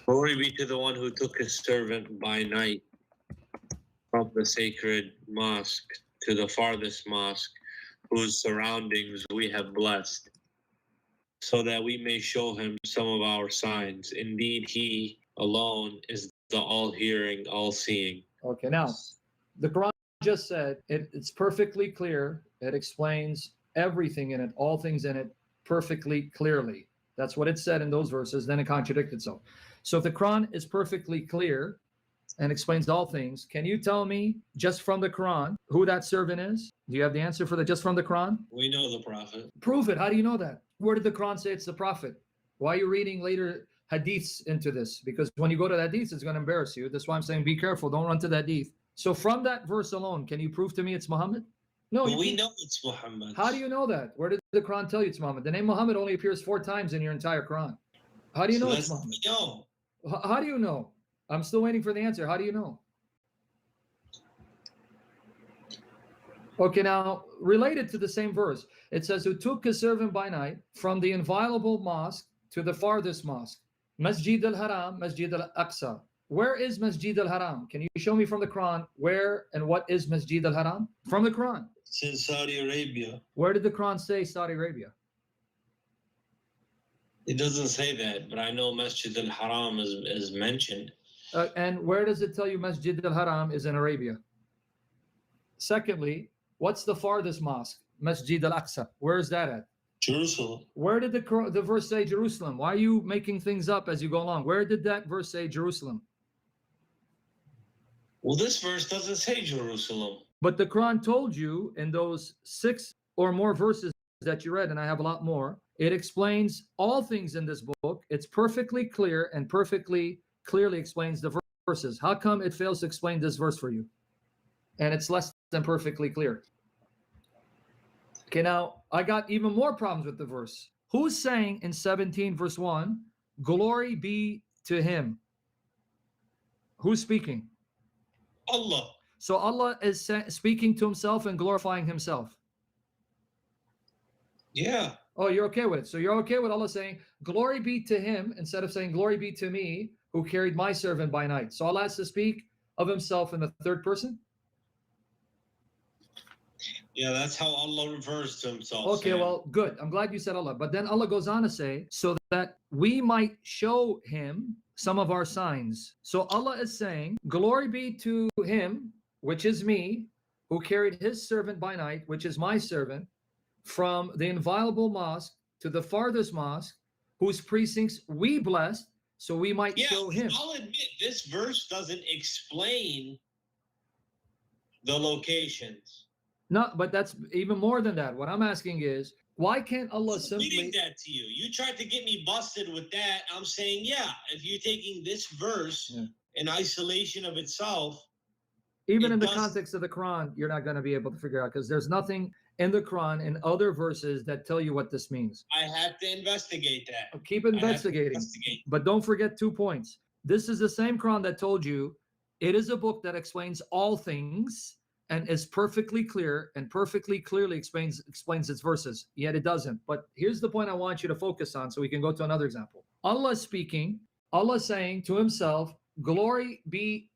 Glory be to the one who took his servant by night from the sacred mosque to the farthest mosque, whose surroundings we have blessed, so that we may show him some of our signs. Indeed, he alone is the all-hearing, all-seeing. Okay, now, the Quran just said it's perfectly clear. It explains everything in it, all things in it, perfectly clearly. That's what it said in those verses. Then it contradicted itself. So if the Quran is perfectly clear and explains all things, can you tell me just from the Quran who that servant is? Do you have the answer for that just from the Quran? We know the Prophet. Prove it. How do you know that? Where did the Quran say it's the Prophet? Why are you reading later hadiths into this? Because when you go to the hadiths, it's going to embarrass you. That's why I'm saying be careful. Don't run to the hadith. So from that verse alone, can you prove to me it's Muhammad? No, we know it's Muhammad. How do you know that? Where did the Quran tell you it's Muhammad? The name Muhammad only appears 4 times in your entire Quran. How do you know it's Muhammad? No. How do you know? I'm still waiting for the answer. How do you know? Okay, now, related to the same verse, it says, who took his servant by night from the inviolable mosque to the farthest mosque, Masjid al-Haram, Masjid al-Aqsa. Where is Masjid al-Haram? Can you show me from the Quran where and what is Masjid al-Haram? From the Quran. It's in Saudi Arabia. Where did the Quran say Saudi Arabia? It doesn't say that, but I know Masjid al-Haram is mentioned. And where does it tell you Masjid al-Haram is in Arabia? Secondly, what's the farthest mosque? Masjid al-Aqsa. Where is that at? Jerusalem. Where did the verse say Jerusalem? Why are you making things up as you go along? Where did that verse say Jerusalem? Well, this verse doesn't say Jerusalem. But the Quran told you in those 6 or more verses that you read, and I have a lot more, it explains all things in this book. It's perfectly clear and perfectly clearly explains the verses. How come it fails to explain this verse for you? And it's less than perfectly clear. Okay, now I got even more problems with the verse. Who's saying in 17 verse 1, glory be to him? Who's speaking? Allah. So Allah is speaking to himself and glorifying himself. Yeah. Oh, you're okay with it. So you're okay with Allah saying, glory be to him, instead of saying, glory be to me, who carried my servant by night. So Allah has to speak of himself in the third person? Yeah, that's how Allah refers to himself. Okay, Sam. well, good. I'm glad you said Allah. But then Allah goes on to say, so that we might show him some of our signs. So Allah is saying, glory be to him, which is me, who carried his servant by night, which is my servant, from the inviolable mosque to the farthest mosque, whose precincts we blessed, so we might show him. I'll admit, this verse doesn't explain the locations. No, but that's even more than that. What I'm asking is, why can't Allah I'm simply... reading that to you. You tried to get me busted with that. I'm saying, yeah, if you're taking this verse in isolation of itself... Even in the context of the Quran, you're not going to be able to figure out, because there's nothing in the Quran and other verses that tell you what this means. I have to investigate that. Keep investigating. But don't forget 2 points. This is the same Quran that told you it is a book that explains all things and is perfectly clear and perfectly clearly explains its verses. Yet it doesn't. But here's the point I want you to focus on so we can go to another example. Allah is speaking, Allah saying to himself, glory be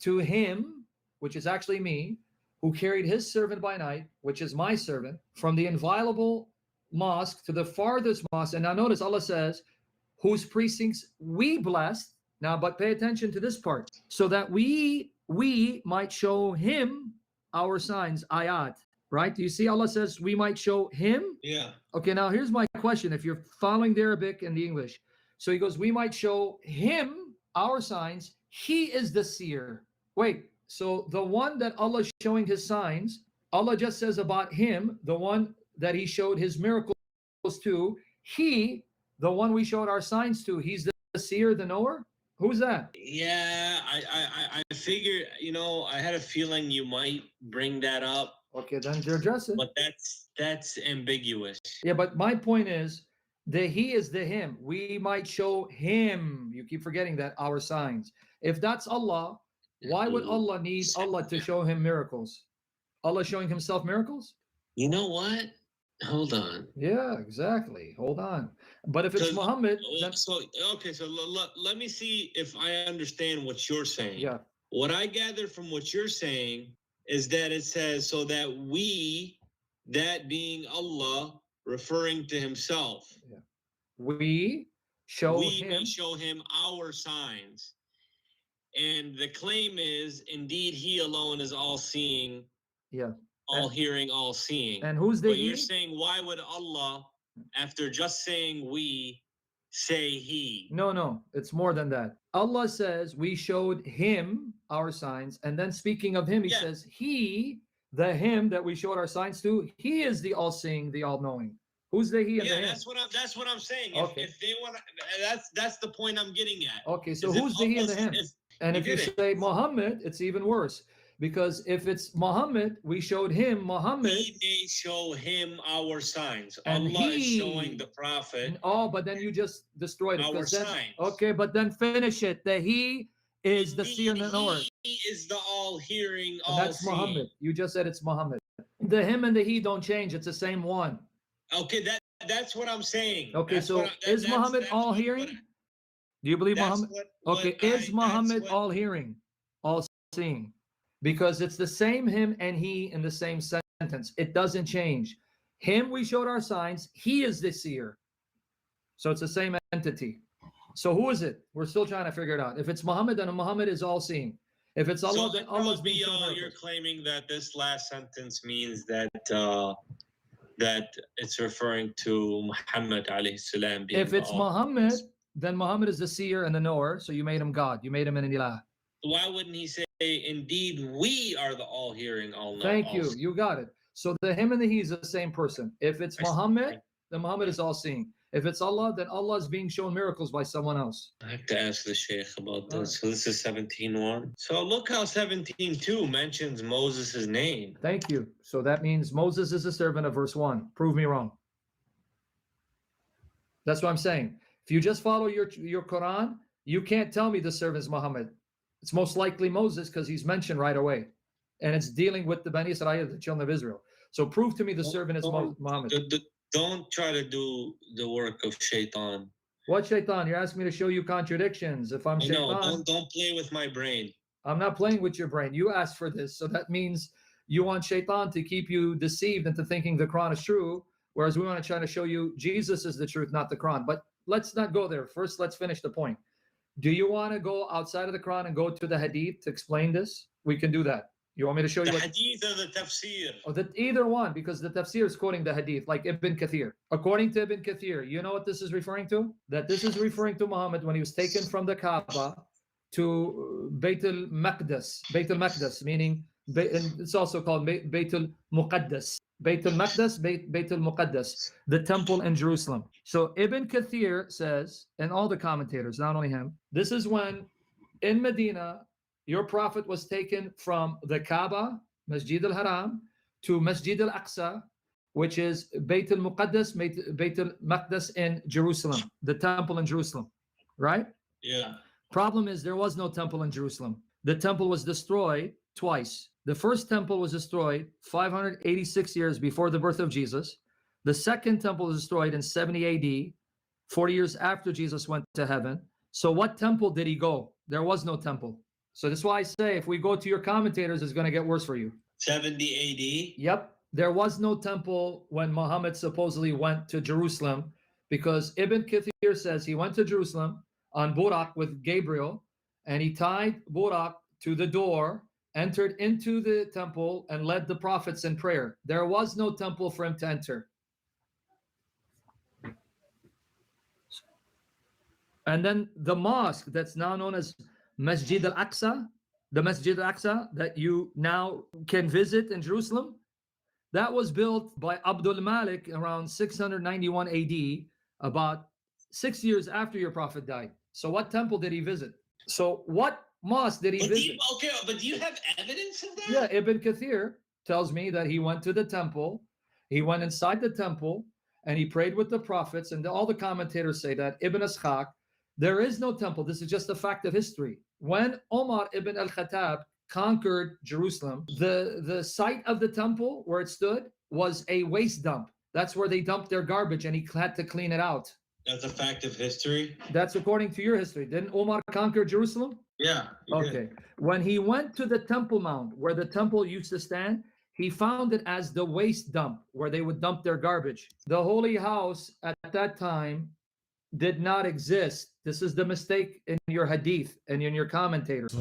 to him, which is actually me, who carried his servant by night, which is my servant, from the inviolable mosque to the farthest mosque. And now notice Allah says, whose precincts we blessed. Now, but pay attention to this part. So that we might show him our signs, ayat, right? Do you see Allah says we might show him? Yeah. Okay, now here's my question. If you're following the Arabic and the English. So he goes, we might show him our signs. He is the seer. Wait. So the one that Allah is showing his signs, Allah just says about him, the one that he showed his miracles to, he, the one we showed our signs to, he's the seer, the knower? Who's that? Yeah, I figured, I had a feeling you might bring that up. Okay, then you address it. But that's ambiguous. Yeah, but my point is, the he is the him. We might show him. You keep forgetting that, our signs. If that's Allah, why would Allah need Allah to show him miracles? Allah showing himself miracles? You know what? Hold on. Yeah, exactly. Hold on. But if it's Muhammad, then So let me see if I understand what you're saying. yeah, What I gather from what you're saying is that it says so that we, that being Allah, referring to Himself, yeah. We show we him. may show Him our signs. And the claim is, indeed, He alone is all-seeing, Yeah. all-hearing, all-seeing. And who's the But he? you're saying, why would Allah, after just saying we, say He? No, it's more than that. Allah says we showed him our signs, and then speaking of him, he Yeah. says he, the him that we showed our signs to, he is the all-seeing, the all-knowing. Who's the he and the Yeah, him? that's what I'm saying. Okay. If they want, that's the point I'm getting at. Okay, so Is if who's the he and the Allah- him? And if you say Muhammad, it's even worse. Because if it's Muhammad, we showed him Muhammad. we may show him our signs. And Allah is he- showing the Prophet Oh, but then you just destroyed it. our 'cause then- signs. Okay, but then finish it. The he is the seer and the knower. He is the all-hearing, And all-seeing. that's Muhammad. You just said it's Muhammad. The him and the he don't change. It's the same one. Okay, that's what I'm saying. Okay, That's so what I- is that's- Muhammad that's all what- hearing? Do you believe that's Muhammad? what Okay, I- is Muhammad that's what- all hearing, all seeing? Because it's the same him and he in the same sentence. It doesn't change. Him, we showed our signs. He is the seer. So it's the same entity. So who is it? We're still trying to figure it out. If it's Muhammad, then Muhammad is all seeing. If it's Allah, So then Allah's being shown you're miracles. claiming that this last sentence means that that it's referring to Muhammad alayhi salam. If it's Muhammad, then Muhammad is the seer and the knower. So you made him God. You made him an ilah. Why wouldn't he say, indeed, we are the all-hearing, all-knowing? Thank you. You got it. So the him and the he is the same person. If it's Muhammad, then Muhammad is all seeing. If it's Allah, then Allah is being shown miracles by someone else. I have to ask the Sheikh about this. All right. So this is 17:1. So look how 17:2 mentions Moses' name. Thank you. So that means Moses is a servant of verse 1. Prove me wrong. That's what I'm saying. If you just follow your Quran, you can't tell me the servant is Muhammad. It's most likely Moses because he's mentioned right away. And it's dealing with the Bani Israel, the children of Israel. So prove to me the servant is Muhammad. Don't try to do the work of Shaitan. What shaitan? You're asking me to show you contradictions. If I'm shaitan, No, don't play with my brain. I'm not playing with your brain. You asked for this. So that means you want shaitan to keep you deceived into thinking the Quran is true, whereas we want to try to show you Jesus is the truth, not the Quran. But let's not go there. First, let's finish the point. Do you want to go outside of the Quran and go to the Hadith to explain this? We can do that. You want me to show you The what? Hadith or the Tafsir? Oh, either one, because the Tafsir is quoting the Hadith, like Ibn Kathir. According to Ibn Kathir, you know what this is referring to? That this is referring to Muhammad when he was taken from the Kaaba to Bayt al-Maqdis. Bayt al-Maqdis, meaning, and it's also called Bayt al-Muqaddas. Bayt al-Maqdis, Bayt al-Muqaddas, the temple in Jerusalem. So Ibn Kathir says, and all the commentators, not only him, this is when in Medina, your prophet was taken from the Kaaba, Masjid al-Haram, to Masjid al-Aqsa, which is Bayt al-Muqaddas, Bayt al-Maqdis in Jerusalem, the temple in Jerusalem, right? Yeah. Problem is there was no temple in Jerusalem. The temple was destroyed twice. The first temple was destroyed 586 years before the birth of Jesus. The second temple was destroyed in 70 AD, 40 years after Jesus went to heaven. So what temple did he go? There was no temple. So that's why I say if we go to your commentators, it's going to get worse for you. 70 AD? Yep. There was no temple when Muhammad supposedly went to Jerusalem, because Ibn Kathir says he went to Jerusalem on Burak with Gabriel, and he tied Burak to the door, entered into the temple, and led the prophets in prayer. There was no temple for him to enter. And then the mosque that's now known as Masjid al-Aqsa, the Masjid al-Aqsa that you now can visit in Jerusalem, that was built by Abdul Malik around 691 AD, about 6 years after your prophet died. So what temple did he visit? So what mosque did he visit? But do you have evidence of that? Yeah, Ibn Kathir tells me that he went to the temple, he went inside the temple, and he prayed with the prophets, and all the commentators say that. Ibn Ishaq, there is no temple. This is just a fact of history. When Omar ibn al-Khattab conquered Jerusalem, the site of the temple where it stood was a waste dump. That's where they dumped their garbage, and he had to clean it out. That's a fact of history. That's according to your history. Didn't Omar conquer Jerusalem? Yeah. Okay. When he went to the Temple Mount, where the temple used to stand, he found it as the waste dump, where they would dump their garbage. The holy house at that time did not exist. This is the mistake in your hadith and in your commentators.